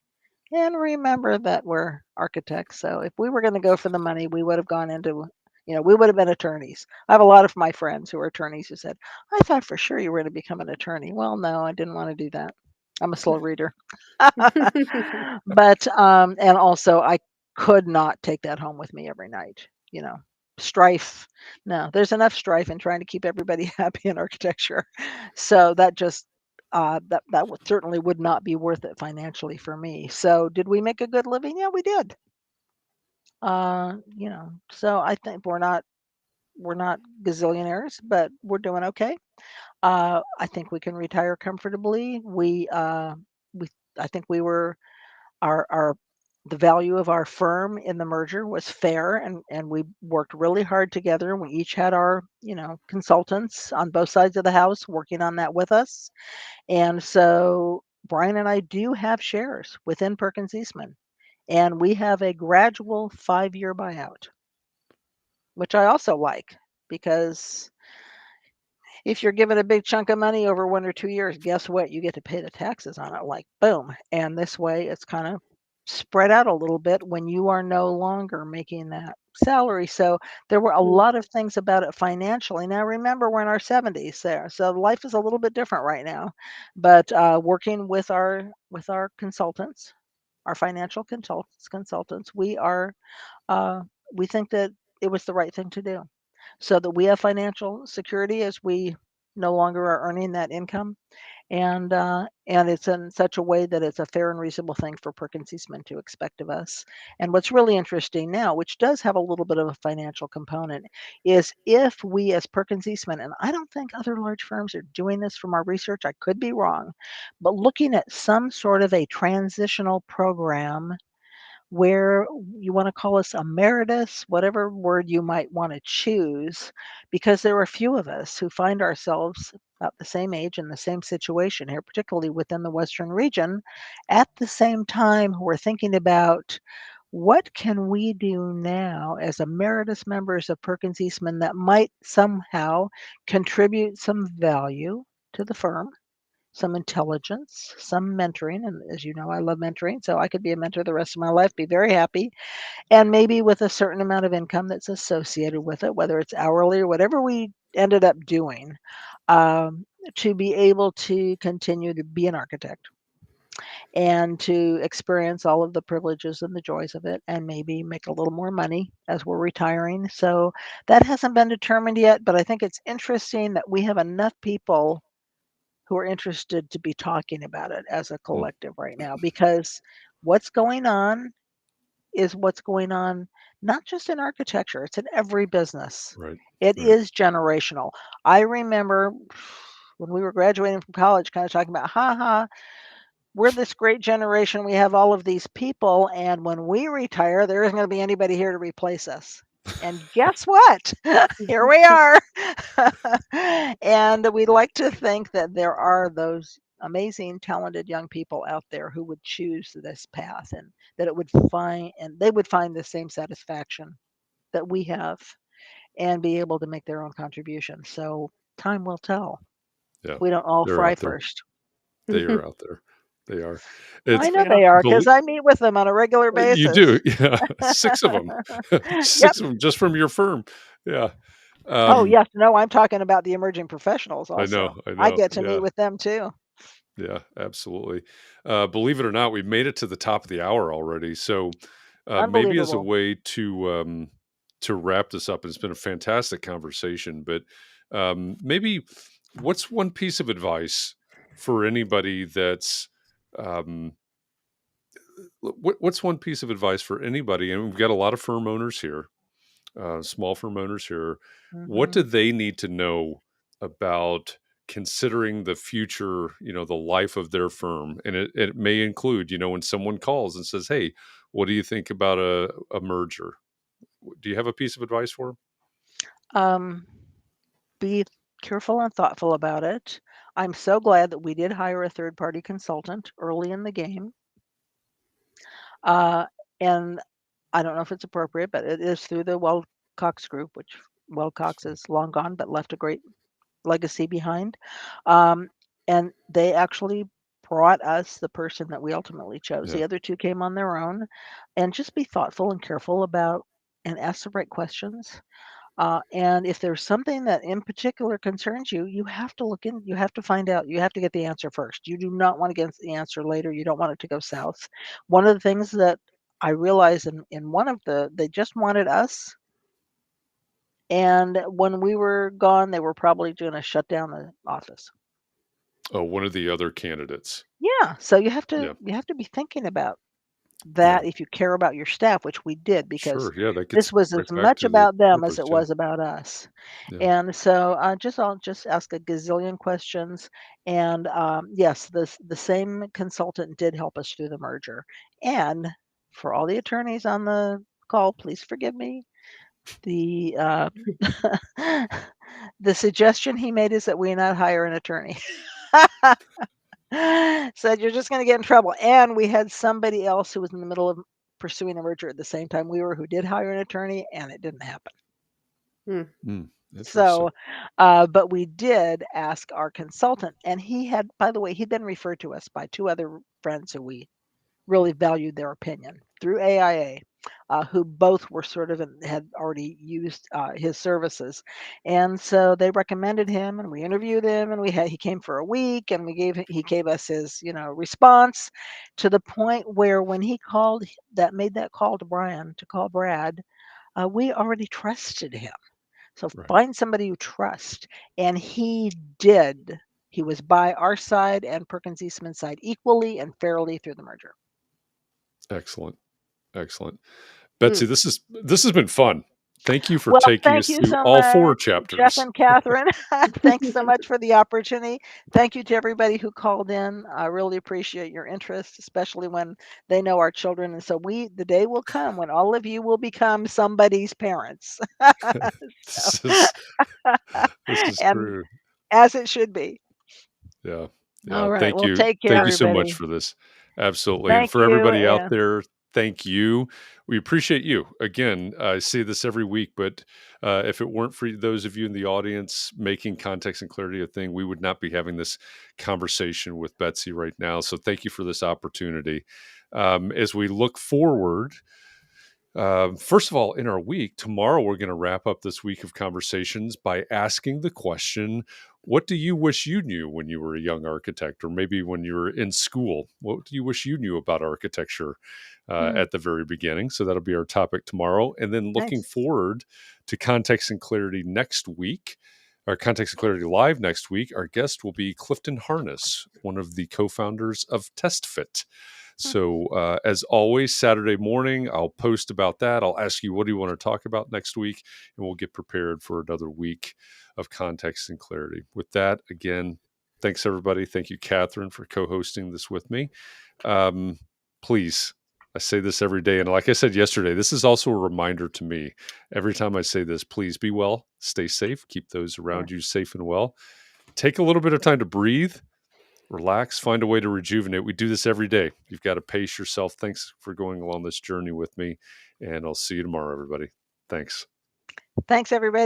And remember that we're architects. So if we were going to go for the money, we would have gone into, we would have been attorneys. I have a lot of my friends who are attorneys who said, I thought for sure you were going to become an attorney. Well, no, I didn't want to do that. I'm a slow reader. But and also I could not take that home with me every night, strife. No, there's enough strife in trying to keep everybody happy in architecture. So that just that certainly would not be worth it financially for me. So did we make a good living? Yeah, we did. So I think we're not gazillionaires, but we're doing okay. I think we can retire comfortably. I think we were our the value of our firm in the merger was fair, and we worked really hard together. We each had our, consultants on both sides of the house working on that with us. And so Brian and I do have shares within Perkins Eastman, and we have a gradual 5-year buyout, which I also like because if you're given a big chunk of money over 1 or 2 years, guess what? You get to pay the taxes on it, like boom. And this way it's kind of spread out a little bit when you are no longer making that salary. So there were a lot of things about it financially. Now remember, we're in our 70s there, so life is a little bit different right now. But working with our consultants, our financial consultants, we think that it was the right thing to do, so that we have financial security as we no longer are earning that income, and it's in such a way that it's a fair and reasonable thing for Perkins Eastman to expect of us. And what's really interesting now, which does have a little bit of a financial component, is if we as Perkins Eastman, and I don't think other large firms are doing this from our research, I could be wrong, but looking at some sort of a transitional program where you want to call us emeritus, whatever word you might want to choose, because there are a few of us who find ourselves about the same age in the same situation here, particularly within the Western region. At the same time, we're thinking about what can we do now as emeritus members of Perkins Eastman that might somehow contribute some value to the firm, some intelligence, some mentoring. And as you know, I love mentoring, so I could be a mentor the rest of my life, be very happy, and maybe with a certain amount of income that's associated with it, whether it's hourly or whatever we ended up doing, to be able to continue to be an architect and to experience all of the privileges and the joys of it, and maybe make a little more money as we're retiring. So that hasn't been determined yet, but I think it's interesting that we have enough people who are interested to be talking about it as a collective right now, because what's going on is what's going on not just in architecture, it's in every business. Right. It is generational. I remember when we were graduating from college kind of talking about, we're this great generation, we have all of these people, and when we retire, there isn't going to be anybody here to replace us. And guess what? Here we are. And we like to think that there are those amazing, talented young people out there who would choose this path, and that they would find the same satisfaction that we have and be able to make their own contribution. So time will tell. Yeah. We don't all They're fry out there. first. They are out there. They are. I It's know they are, because belie I meet with them on a regular you basis. do. Yeah. 6 of them. Yep. 6 of them just from your firm. Yeah. Oh, yes. No, I'm talking about the emerging professionals I also. know. I I know. get to meet Yeah. with them too. Yeah, absolutely. Believe it or not, we've made it to the top of the hour already. So maybe as a Unbelievable. way to wrap this up, it's been a fantastic conversation. But maybe what's one piece of advice for anybody that's um, what's one piece of advice for anybody? And we've got a lot of firm owners here, small firm owners here. What do they need to know about considering the future, the life of their firm? And it may include, when someone calls and says, hey, what do you think about a merger? Do you have a piece of advice for them? Be careful and thoughtful about it. I'm so glad that we did hire a third-party consultant early in the game. And I don't know if it's appropriate, but it is through the Wilcox Group, which Wilcox is long gone, but left a great legacy behind. And they actually brought us the person that we ultimately chose. Yeah. The other two came on their own. And just be thoughtful and careful about and ask the right questions. And if there's something that in particular concerns you, you have to look in, you have to find out, you have to get the answer first. You do not want to get the answer later. You don't want it to go south. One of the things that I realized in one of they just wanted us. And when we were gone, they were probably going to shut down the office. Oh, one of the other candidates. Yeah. So you have to be thinking about that if you care about your staff, which we did, because this was as much about them as it was about us. And so I'll just ask a gazillion questions. And yes, the same consultant did help us through the merger. And for all the attorneys on the call, please forgive me. The the suggestion he made is that we not hire an attorney. Said you're just going to get in trouble. And we had somebody else who was in the middle of pursuing a merger at the same time we were, who did hire an attorney, and it didn't happen. So, but we did ask our consultant, and he had, by the way, he'd been referred to us by two other friends who we really valued their opinion through AIA, who both were sort of had already used his services. And so they recommended him, and we interviewed him, and he came for a week, and he gave us his, response, to the point where when he made that call to call Brad, we already trusted him. So find somebody you trust. And he did. He was by our side and Perkins Eastman's side equally and fairly through the merger. Excellent. Betsey, this has been fun. Thank you for taking us through all 4 chapters. Jeff and Katharine, thanks so much for the opportunity. Thank you to everybody who called in. I really appreciate your interest, especially when they know our children. And so the day will come when all of you will become somebody's parents. This is true. As it should be. Yeah. All right. Thank you. Take care, Thank you so everybody. much for this. Absolutely. And for everybody out there, thank you. We appreciate you. Again, I say this every week, but if it weren't for those of you in the audience making context and clarity a thing, we would not be having this conversation with Betsey right now. So thank you for this opportunity. As we look forward, first of all, in our week, tomorrow we're going to wrap up this week of conversations by asking the question, what do you wish you knew when you were a young architect, or maybe when you were in school? What do you wish you knew about architecture at the very beginning? So that'll be our topic tomorrow. And then looking forward to Context and Clarity next week, our Context and Clarity Live next week, our guest will be Clifton Harness, one of the co-founders of TestFit. So as always, Saturday morning, I'll post about that. I'll ask you, what do you want to talk about next week? And we'll get prepared for another week of Context and Clarity. With that, again, thanks, everybody. Thank you, Katharine, for co-hosting this with me. Please, I say this every day. And like I said yesterday, this is also a reminder to me. Every time I say this, please be well, stay safe, keep those around you safe and well. Take a little bit of time to breathe. Relax, find a way to rejuvenate. We do this every day. You've got to pace yourself. Thanks for going along this journey with me. And I'll see you tomorrow, everybody. Thanks. Thanks, everybody.